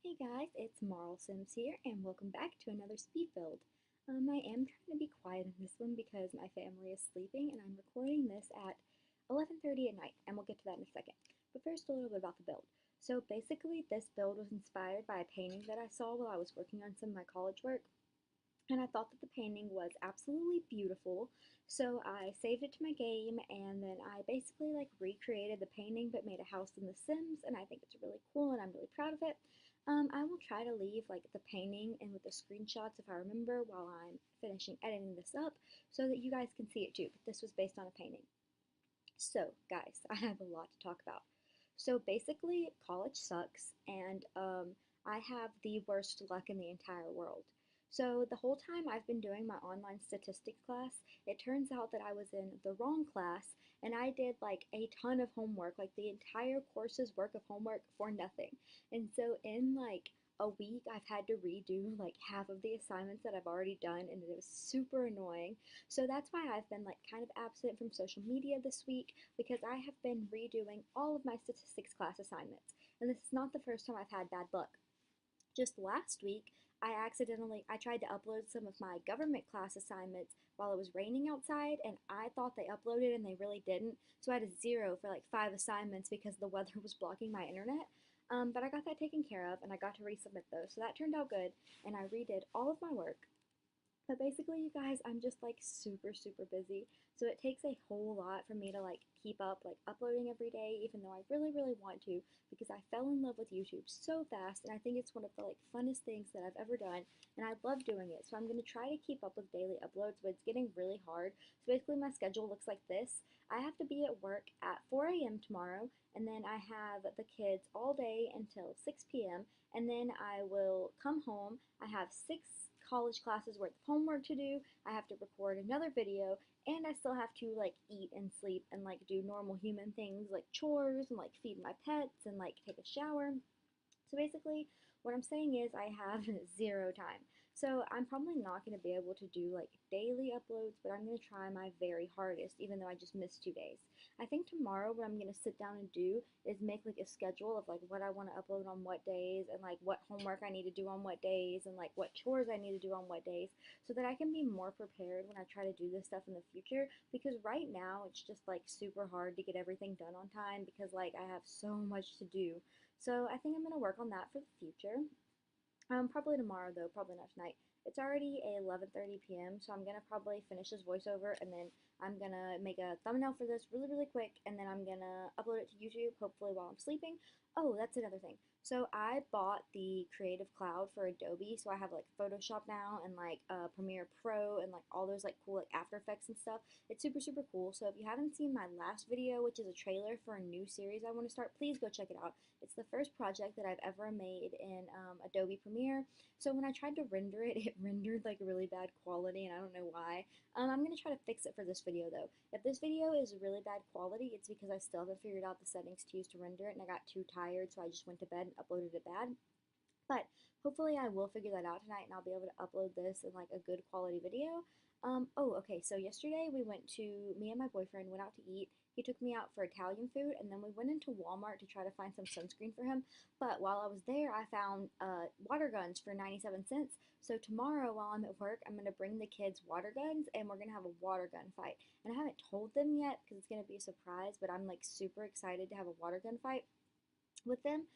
Hey guys, it's Marl Sims here, and welcome back to another speed build. I am trying to be quiet in this one because my family is sleeping, and I'm recording this at 11:30 at night, and we'll get to that in a second. But first, a little bit about the build. So basically, this build was inspired by a painting that I saw while I was working on some of my college work, and I thought that the painting was absolutely beautiful. So I saved it to my game, and then I basically like recreated the painting but made a house in The Sims, and I think it's really cool and I'm really proud of it. I will try to leave like the painting and with the screenshots if I remember while I'm finishing editing this up so that you guys can see it too. But this was based on a painting. So guys, I have a lot to talk about. So basically, college sucks, and I have the worst luck in the entire world. So the whole time I've been doing my online statistics class, it turns out that I was in the wrong class, and I did like a ton of homework, like the entire course's work of homework for nothing. And so in like a week, I've had to redo like half of the assignments that I've already done, and it was super annoying. So that's why I've been like kind of absent from social media this week because I have been redoing all of my statistics class assignments. And this is not the first time I've had bad luck. Just last week, I tried to upload some of my government class assignments while it was raining outside, and I thought they uploaded and they really didn't. So I had a zero for like 5 assignments because the weather was blocking my internet. But I got that taken care of and I got to resubmit those. So that turned out good, and I redid all of my work. But basically, you guys, I'm just like super busy. So it takes a whole lot for me to like keep up like uploading every day, even though I really want to, because I fell in love with YouTube so fast, and I think it's one of the like funnest things that I've ever done, and I love doing it. So I'm gonna try to keep up with daily uploads, but it's getting really hard. So basically, my schedule looks like this. I have to be at work at 4 a.m. tomorrow, and then I have the kids all day until 6 p.m., and then I will come home. I have 6 college classes worth of homework to do. I have to record another video, and I still have to like eat and sleep and like do normal human things like chores and like feed my pets and like take a shower. So basically, what I'm saying is I have zero time. So I'm probably not going to be able to do like daily uploads, but I'm going to try my very hardest, even though I just missed 2 days. I think tomorrow what I'm going to sit down and do is make like a schedule of like what I want to upload on what days and like what homework I need to do on what days and like what chores I need to do on what days so that I can be more prepared when I try to do this stuff in the future, because right now it's just like super hard to get everything done on time because like I have so much to do. So I think I'm going to work on that for the future. Probably tomorrow though, probably not tonight. It's already 11:30 p.m., so I'm gonna probably finish this voiceover and then I'm gonna make a thumbnail for this really quick, and then I'm gonna upload it to YouTube, hopefully while I'm sleeping. Oh, that's another thing. So I bought the Creative Cloud for Adobe, so I have like Photoshop now and like Premiere Pro and like all those like cool like After Effects and stuff. It's super cool. So if you haven't seen my last video, which is a trailer for a new series I want to start, please go check it out. It's the first project that I've ever made in Adobe Premiere. So when I tried to render it, it rendered like really bad quality, and I don't know why. I'm going to try to fix it for this video though. If this video is really bad quality, it's because I still haven't figured out the settings to use to render it, and I got too tired, so I just went to bed and uploaded it bad. But hopefully I will figure that out tonight, and I'll be able to upload this in like a good quality video. Okay, so yesterday me and my boyfriend went out to eat. He took me out for Italian food, and then we went into Walmart to try to find some sunscreen for him. But while I was there, I found water guns for 97 cents. So tomorrow, while I'm at work, I'm going to bring the kids water guns, and we're going to have a water gun fight. And I haven't told them yet because it's going to be a surprise, but I'm like super excited to have a water gun fight with them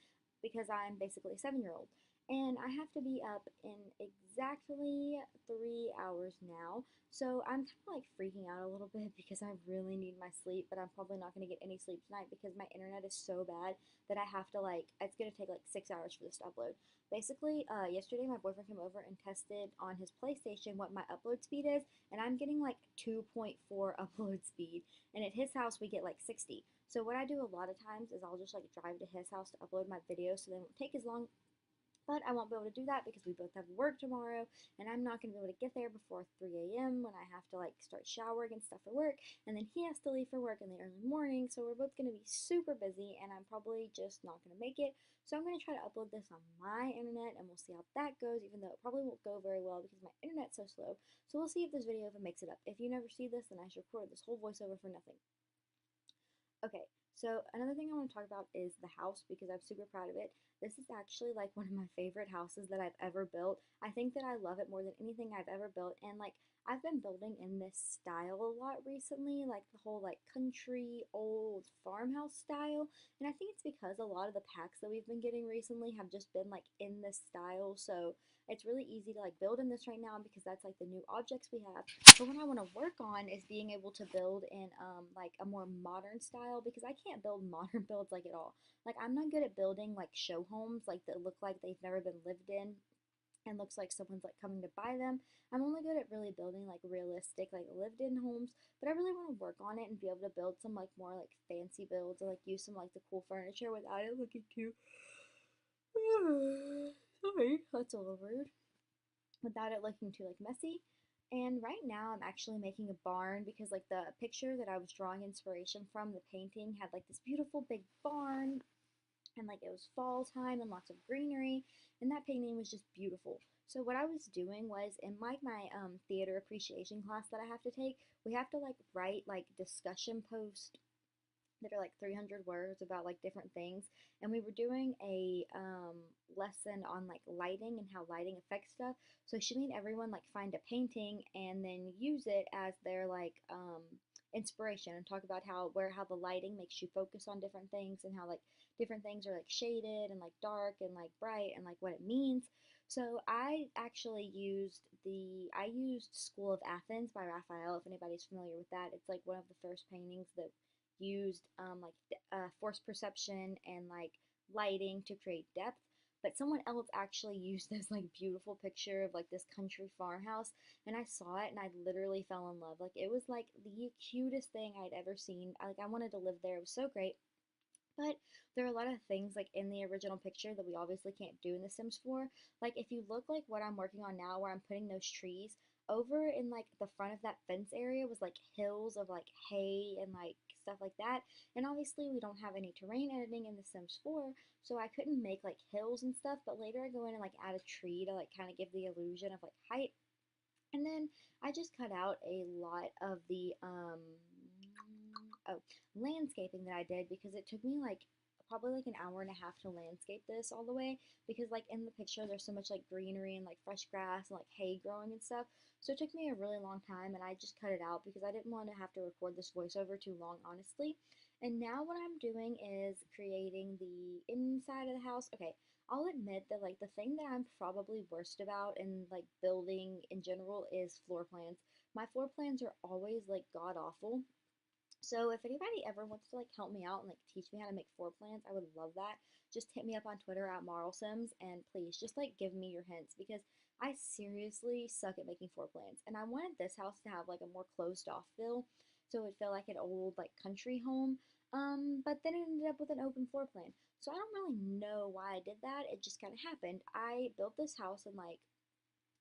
because I'm basically a 7-year-old. And I have to be up in exactly 3 hours now. So I'm kind of like freaking out a little bit because I really need my sleep, but I'm probably not going to get any sleep tonight because my internet is so bad that I have to like, it's going to take like 6 hours for this to upload. Basically, yesterday my boyfriend came over and tested on his PlayStation what my upload speed is, and I'm getting like 2.4 upload speed, and at his house we get like 60. So what I do a lot of times is I'll just like drive to his house to upload my videos so they won't take as long, but I won't be able to do that because we both have work tomorrow, and I'm not going to be able to get there before 3 a.m. when I have to like start showering and stuff for work, and then he has to leave for work in the early morning, so we're both going to be super busy, and I'm probably just not going to make it. So I'm going to try to upload this on my internet, and we'll see how that goes, even though it probably won't go very well because my internet's so slow. So we'll see if this video even makes it up. If you never see this, then I just recorded this whole voiceover for nothing. Okay, so another thing I want to talk about is the house because I'm super proud of it. This is actually like one of my favorite houses that I've ever built. I think that I love it more than anything I've ever built. And like I've been building in this style a lot recently, like the whole like country old farmhouse style. And I think it's because a lot of the packs that we've been getting recently have just been like in this style. So it's really easy to like build in this right now because that's like the new objects we have. But what I want to work on is being able to build in like a more modern style because I can't build modern builds like at all. Like I'm not good at building like show homes like that look like they've never been lived in and looks like someone's like coming to buy them. I'm only good at really building like realistic like lived in homes, but I really want to work on it and be able to build some like more like fancy builds or like use some like the cool furniture without it looking too sorry, that's a little rude. Without it looking too like messy. And right now I'm actually making a barn because like the picture that I was drawing inspiration from, the painting had like this beautiful big barn and like it was fall time and lots of greenery and that painting was just beautiful. So what I was doing was in my theater appreciation class that I have to take, we have to like write like discussion posts that are like 300 words about like different things, and we were doing a lesson on like lighting and how lighting affects stuff. So she made everyone like find a painting and then use it as their like inspiration and talk about how the lighting makes you focus on different things and how like different things are like shaded and like dark and like bright and like what it means. So I actually used School of Athens by Raphael, if anybody's familiar with that. It's like one of the first paintings that used force perception and like lighting to create depth. But someone else actually used this like beautiful picture of like this country farmhouse, and I saw it and I literally fell in love. Like it was like the cutest thing I'd ever seen. I wanted to live there. It was so great. But there are a lot of things like in the original picture that we obviously can't do in The Sims 4. Like if you look like what I'm working on now where I'm putting those trees, over in like the front of that fence area was like hills of like hay and like stuff like that. And obviously we don't have any terrain editing in The Sims 4, so I couldn't make like hills and stuff, but later I go in and like add a tree to like kind of give the illusion of like height. And then I just cut out a lot of the landscaping that I did because it took me like probably like an hour and a half to landscape this all the way because like in the picture there's so much like greenery and like fresh grass and like hay growing and stuff. So it took me a really long time and I just cut it out because I didn't want to have to record this voiceover too long, honestly. And now what I'm doing is creating the inside of the house. Okay, I'll admit that like the thing that I'm probably worst about in like building in general is floor plans. My floor plans are always like god awful. So if anybody ever wants to like help me out and like teach me how to make floor plans, I would love that. Just hit me up on Twitter at MarlSims and please just like give me your hints because I seriously suck at making floor plans. And I wanted this house to have like a more closed off feel, so it would feel like an old like country home. But then it ended up with an open floor plan. So I don't really know why I did that. It just kind of happened. I built this house in like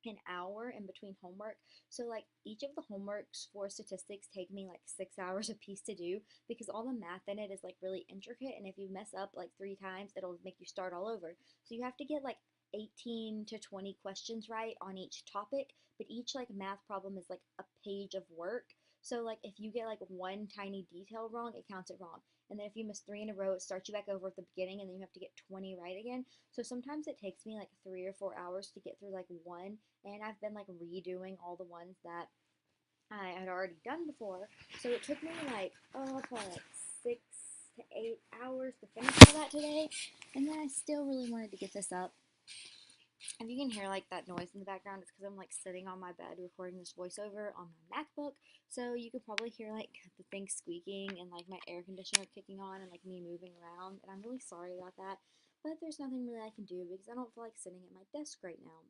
an hour in between homework. So like each of the homeworks for statistics take me like 6 hours a piece to do because all the math in it is like really intricate, and if you mess up like 3 times it'll make you start all over. So you have to get like 18 to 20 questions right on each topic, but each like math problem is like a page of work. So like if you get like one tiny detail wrong, it counts it wrong. And then if you miss three in a row, it starts you back over at the beginning and then you have to get 20 right again. So sometimes it takes me like 3 or 4 hours to get through like one, and I've been like redoing all the ones that I had already done before. So it took me like, probably like 6 to 8 hours to finish all that today. And then I still really wanted to get this up. If you can hear like that noise in the background, it's because I'm like sitting on my bed recording this voiceover on my MacBook. So you could probably hear like the thing squeaking and like my air conditioner kicking on and like me moving around. And I'm really sorry about that. But there's nothing really I can do because I don't feel like sitting at my desk right now.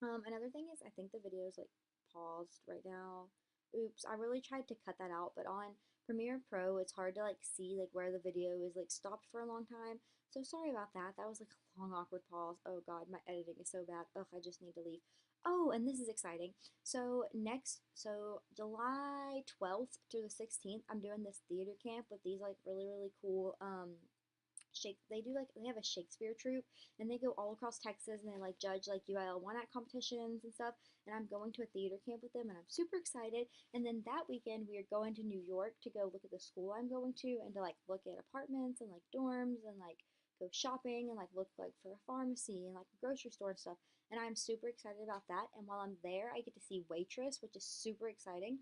Another thing is I think the video is like paused right now. Oops, I really tried to cut that out, but on Premiere Pro, it's hard to like see like where the video is like stopped for a long time. So sorry about that. That was like a long awkward pause. Oh god, my editing is so bad. Ugh, I just need to leave. Oh, and this is exciting. So July 12th through the 16th, I'm doing this theater camp with these like really cool they have a Shakespeare troupe, and they go all across Texas and they like judge like UIL one act competitions and stuff, and I'm going to a theater camp with them and I'm super excited. And then that weekend we are going to New York to go look at the school I'm going to and to like look at apartments and like dorms and like go shopping and like look like for a pharmacy and like a grocery store and stuff. And I'm super excited about that. And while I'm there, I get to see Waitress, which is super exciting.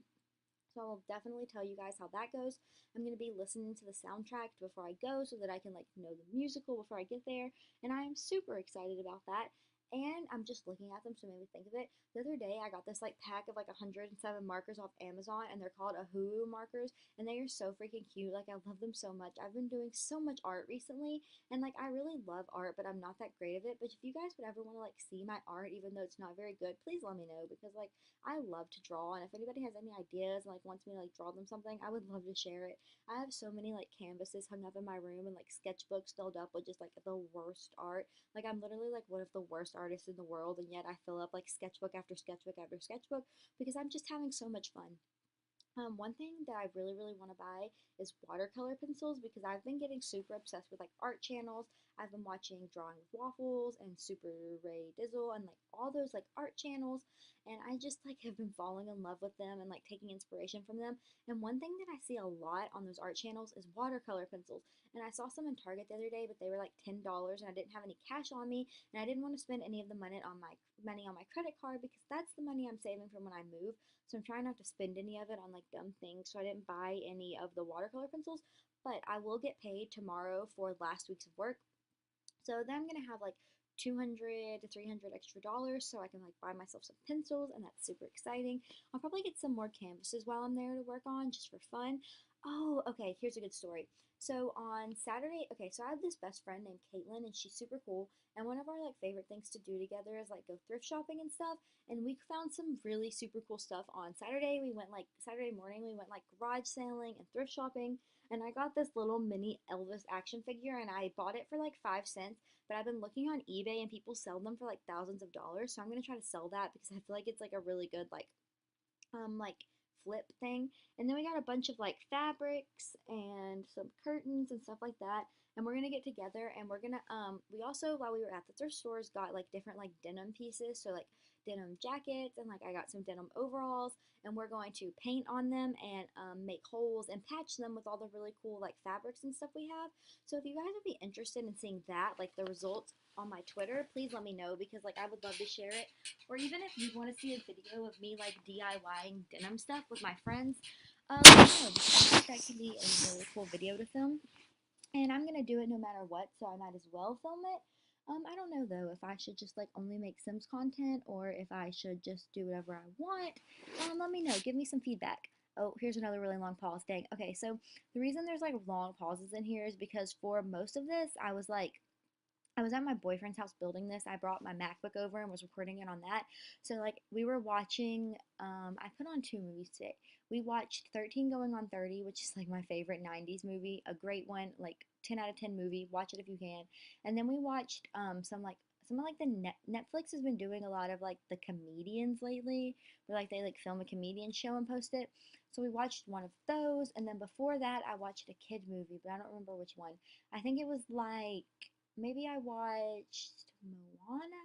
So I will definitely tell you guys how that goes. I'm going to be listening to the soundtrack before I go so that I can like know the musical before I get there. And I am super excited about that. And I'm just looking at them, so it made me think of it. The other day, I got this like pack of like 107 markers off Amazon, and they're called Ahuru markers, and they are so freaking cute. Like I love them so much. I've been doing so much art recently, and like I really love art, but I'm not that great at it. But if you guys would ever want to like see my art, even though it's not very good, please let me know because like I love to draw, and if anybody has any ideas and like wants me to like draw them something, I would love to share it. I have so many like canvases hung up in my room and like sketchbooks filled up with just like the worst art. Like I'm literally like one of the worst artists in the world, and yet I fill up like sketchbook after sketchbook after sketchbook because I'm just having so much fun. One thing that I really, really want to buy is watercolor pencils because I've been getting super obsessed with like art channels. I've been watching Drawing with Waffles and Super Ray Dizzle and like all those like art channels, and I just like have been falling in love with them and like taking inspiration from them. And one thing that I see a lot on those art channels is watercolor pencils. And I saw some in Target the other day, but they were like $10, and I didn't have any cash on me, and I didn't want to spend any of the money on my credit card because that's the money I'm saving from when I move. So I'm trying not to spend any of it on like dumb things. So I didn't buy any of the watercolor pencils, but I will get paid tomorrow for last week's of work. So then I'm gonna have like 200 to 300 extra dollars so I can like buy myself some pencils, and that's super exciting. I'll probably get some more canvases while I'm there to work on just for fun. Oh, okay, here's a good story. So on Saturday, okay, so I have this best friend named Caitlin, and she's super cool. And one of our like favorite things to do together is like go thrift shopping and stuff. And we found some really super cool stuff on Saturday. We went like Saturday morning, we went like garage sailing and thrift shopping. And I got this little mini Elvis action figure, and I bought it for like 5 cents. But I've been looking on eBay, and people sell them for like thousands of dollars. So I'm gonna try to sell that because I feel like it's like a really good like flip thing. And then we got a bunch of like fabrics and some curtains and stuff like that. And we're gonna get together, and we're gonna we also, while we were at the thrift stores, got like different like denim pieces. So like denim jackets, and like I got some denim overalls, and we're going to paint on them and make holes and patch them with all the really cool like fabrics and stuff we have. So if you guys would be interested in seeing that, like the results on my Twitter, please let me know because like I would love to share it. Or even if you want to see a video of me like DIYing denim stuff with my friends, let me know because I think that could be a really cool video to film. And I'm gonna do it no matter what, so I might as well film it. I don't know though if I should just like only make Sims content or if I should just do whatever I want. Let me know. Give me some feedback. Oh, here's another really long pause. Dang. Okay, so the reason there's like long pauses in here is because for most of this, I was at my boyfriend's house building this. I brought my MacBook over and was recording it on that. So like we were watching I put on two movies today. We watched 13 Going on 30, which is like my favorite 90s movie, a great one, like 10 out of 10 movie. Watch it if you can. And then we watched some of like Netflix has been doing a lot of like the comedians lately, where like they like film a comedian show and post it. So we watched one of those, and then before that I watched a kid movie, but I don't remember which one. I think it was like maybe I watched Moana.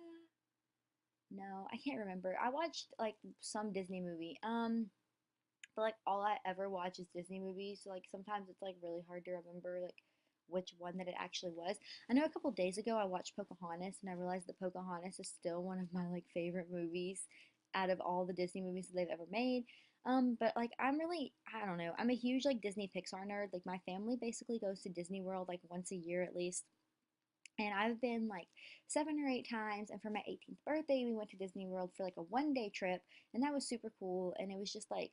No, I can't remember. I watched like some Disney movie. But like all I ever watch is Disney movies, so like sometimes it's like really hard to remember like which one that it actually was. I know a couple days ago I watched Pocahontas, and I realized that Pocahontas is still one of my like favorite movies out of all the Disney movies that they've ever made. But like I don't know. I'm a huge like Disney Pixar nerd. Like my family basically goes to Disney World like once a year at least. And I've been like 7 or 8 times. And for my 18th birthday, we went to Disney World for like a 1 day trip. And that was super cool. And it was just like,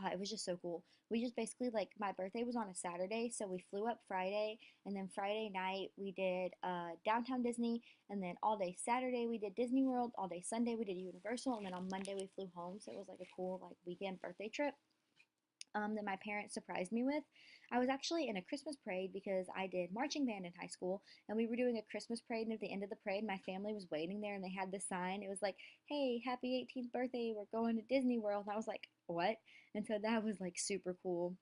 it was just so cool. We just basically, like, my birthday was on a Saturday. So we flew up Friday. And then Friday night, we did downtown Disney. And then all day Saturday, we did Disney World. All day Sunday, we did Universal. And then on Monday, we flew home. So it was like a cool, like, weekend birthday trip that my parents surprised me with. I was actually in a Christmas parade because I did marching band in high school, and we were doing a Christmas parade. And at the end of the parade, my family was waiting there, and they had this sign. It was like, "Hey, happy 18th birthday! We're going to Disney World." And I was like, "What?" And so that was like super cool.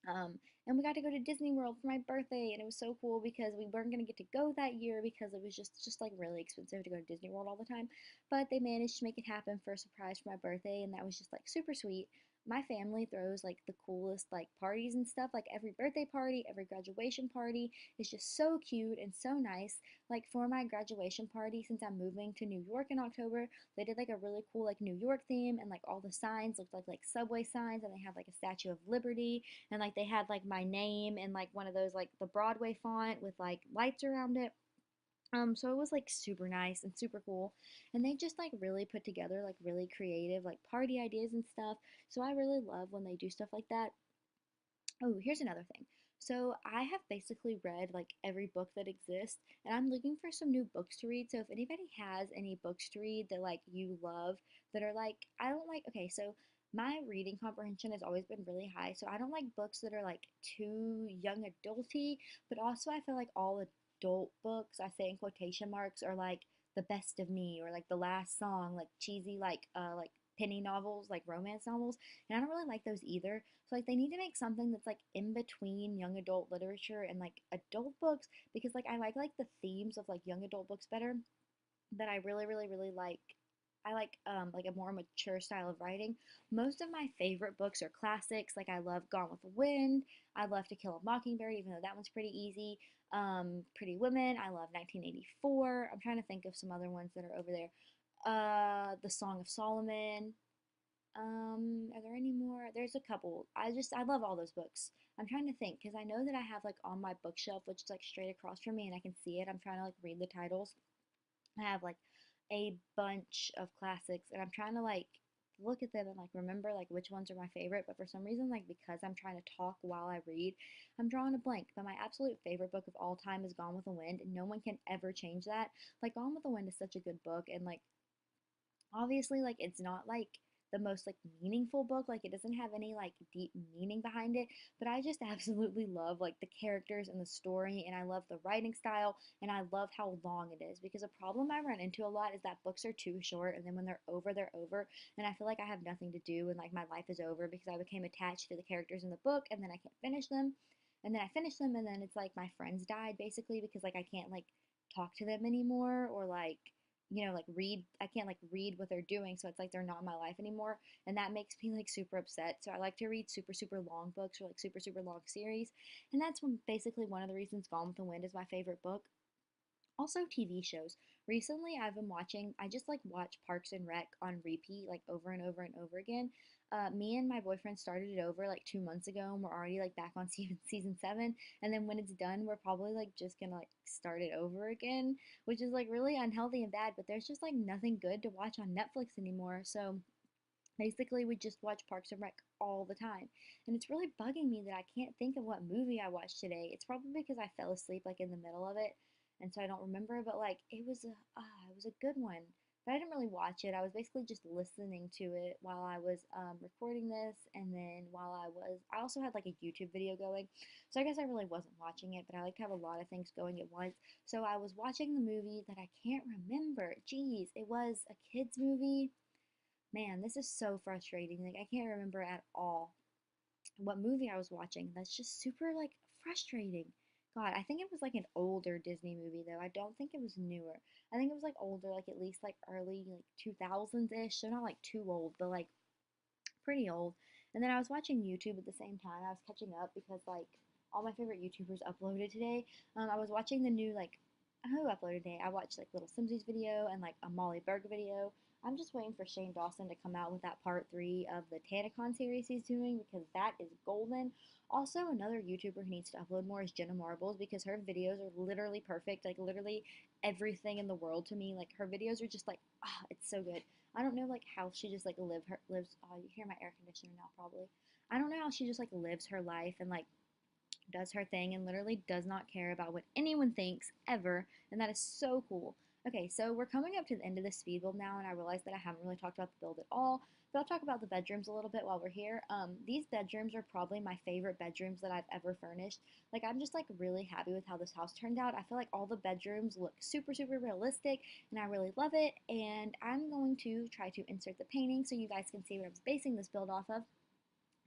And we got to go to Disney World for my birthday, and it was so cool because we weren't gonna get to go that year because it was just like really expensive to go to Disney World all the time. But they managed to make it happen for a surprise for my birthday, and that was just like super sweet. my family throws like the coolest like parties and stuff. Like every birthday party, every graduation party is just so cute and so nice. Like for my graduation party, since I'm moving to New York in October, they did like a really cool like New York theme, and like all the signs looked like subway signs, and they had like a Statue of Liberty, and like they had like my name in like one of those like the Broadway font with like lights around it. So it was like super nice and super cool. And they just like really put together like really creative like party ideas and stuff. So I really love when they do stuff like that. Oh, here's another thing. So I have basically read like every book that exists, and I'm looking for some new books to read. So if anybody has any books to read that like you love, that are like I don't like. Okay, so my reading comprehension has always been really high, so I don't like books that are like too young adulty, but also I feel like all adult books, I say in quotation marks, are like The Best of Me or like The Last Song, like cheesy like penny novels, like romance novels, and I don't really like those either. So like they need to make something that's like in between young adult literature and like adult books, because like I like the themes of like young adult books better, that I really like. I like a more mature style of writing. Most of my favorite books are classics. Like I love Gone with the Wind. I love To Kill a Mockingbird, even though that one's pretty easy. Pretty Women. I love 1984. I'm trying to think of some other ones that are over there. The Song of Solomon. Are there any more? There's a couple. I love all those books. I'm trying to think because I know that I have like on my bookshelf, which is like straight across from me, and I can see it. I'm trying to like read the titles. I have like a bunch of classics, and I'm trying to like look at them and like remember like which ones are my favorite. But for some reason, like because I'm trying to talk while I read, I'm drawing a blank. But my absolute favorite book of all time is Gone with the Wind, and no one can ever change that. Like Gone with the Wind is such a good book, and like obviously like it's not like the most like meaningful book, like it doesn't have any like deep meaning behind it, but I just absolutely love like the characters and the story, and I love the writing style, and I love how long it is, because a problem I run into a lot is that books are too short, and then when they're over, and I feel like I have nothing to do and like my life is over because I became attached to the characters in the book, and then I can't finish them, and then I finish them, and then it's like my friends died basically because like I can't like talk to them anymore, or like like read. I can't like read what they're doing, so it's like they're not in my life anymore, and that makes me like super upset. So I like to read super long books or like super long series, and that's basically one of the reasons Gone with the Wind is my favorite book. Also, TV shows. Recently, I've been watching, I just like watch Parks and Rec on repeat, like over and over and over again. Me and my boyfriend started it over like 2 months ago, and we're already like back on season 7. And then when it's done, we're probably like just gonna like start it over again, which is like really unhealthy and bad. But there's just like nothing good to watch on Netflix anymore. So basically, we just watch Parks and Rec all the time. And it's really bugging me that I can't think of what movie I watched today. It's probably because I fell asleep like in the middle of it, and so I don't remember, but like it was a good one. But I didn't really watch it. I was basically just listening to it while I was recording this, and then I also had like a YouTube video going. So I guess I really wasn't watching it, but I like to have a lot of things going at once. So I was watching the movie that I can't remember. Geez, it was a kids movie. Man, this is so frustrating. Like I can't remember at all what movie I was watching. That's just super like frustrating. God, I think it was like an older Disney movie though. I don't think it was newer. I think it was like older, like at least like early like 2000s ish. So not like too old, but like pretty old. And then I was watching YouTube at the same time. I was catching up because like all my favorite YouTubers uploaded today. I was watching the new like who uploaded today? I watched like Little Simsies video and like a Molly Berg video. I'm just waiting for Shane Dawson to come out with that part 3 of the TanaCon series he's doing, because that is golden. Also, another YouTuber who needs to upload more is Jenna Marbles, because her videos are literally perfect. Like literally everything in the world to me. Like her videos are just like, it's so good. I don't know like how she just like lives. Oh, you hear my air conditioner now probably. I don't know how she just like lives her life and like does her thing and literally does not care about what anyone thinks ever, and that is so cool. Okay, so we're coming up to the end of the speed build now, and I realize that I haven't really talked about the build at all, but I'll talk about the bedrooms a little bit while we're here. These bedrooms are probably my favorite bedrooms that I've ever furnished. Like, I'm just like really happy with how this house turned out. I feel like all the bedrooms look super realistic, and I really love it, and I'm going to try to insert the painting so you guys can see what I'm basing this build off of.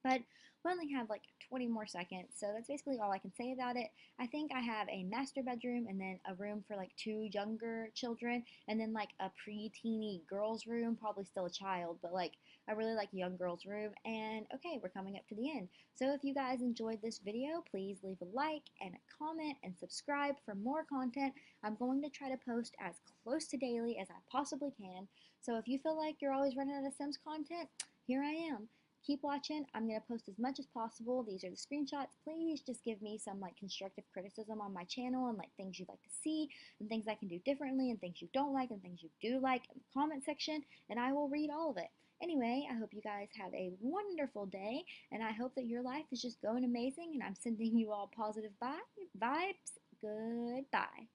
But we only have like 20 more seconds, so that's basically all I can say about it. I think I have a master bedroom and then a room for like two younger children, and then like a pre-teeny girls room, probably still a child, but like I really like young girls room. And okay, we're coming up to the end. So if you guys enjoyed this video, please leave a like and a comment and subscribe for more content. I'm going to try to post as close to daily as I possibly can. So if you feel like you're always running out of Sims content, here I am. Keep watching. I'm going to post as much as possible. These are the screenshots. Please just give me some like constructive criticism on my channel and like things you'd like to see and things I can do differently and things you don't like and things you do like in the comment section, and I will read all of it. Anyway, I hope you guys have a wonderful day, and I hope that your life is just going amazing, and I'm sending you all positive vibes. Goodbye.